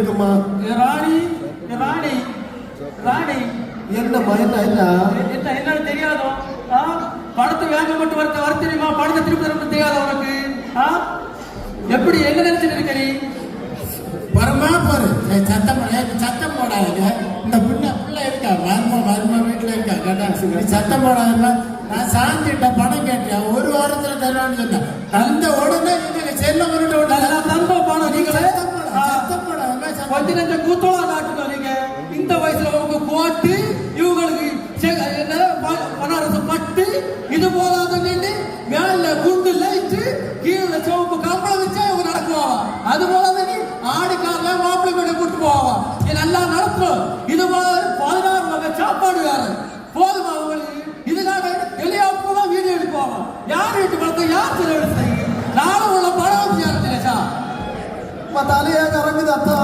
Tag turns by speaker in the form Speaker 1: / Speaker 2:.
Speaker 1: இருக்குமா?
Speaker 2: ராணி ராணி ராணி
Speaker 1: என்னம்மா என்ன என்ன
Speaker 2: என்னன்னு தெரியாதோ? பணத்தை வேங்க மட்டும் வர தெரியுமா? பணத்தை திருப்பி தர தெரியாத உனக்கு? எப்படி என்ன நினைச்சிட்டு இருக்க நீ?
Speaker 3: பரமா போரு சத்தம் போடாதுங்க. இந்த பிள்ளை இருக்கா மரும வீட்டுல இருக்கா கேட்டா சத்தம் போடாதுன்னா நான் சாந்திட்ட பணம் கேட்டேன். ஒரு வாரத்துல தருவான்னு சொன்னேன். அந்த உடனே நீங்க செல்ல
Speaker 2: தந்த பணம் நீங்க
Speaker 3: சத்தம் போடாதுங்க.
Speaker 2: கொஞ்ச நெஞ்ச கூத்தோட காட்டுங்க. நீங்க இந்த வயசுல உங்க போட்டு இவங்களுக்கு பணரசம் பட்டு இது போதாத நின்று மேல குண்டு லைட்டு கீழே சோப்பு கம்பளம் வச்சா இவங்க நடக்குவாங்க. அது போதாத நீ ஆடிக்காரல மாப்பிள்ளை கூட கூட்டு போவாங்க. இது நல்லா நடத்தும். இது போல 16 வகை சாப்பாடு வேற போதுமா உங்களுக்கு? இதுக்காக வெளியாப்புலாம் வீடியோ எடுப்பாங்க. யார் வீட்டு பணத்தை யார் செலவழிச்சு நானும் உள்ள பணம் வச்சு தலையாக இறங்குது அத்தா.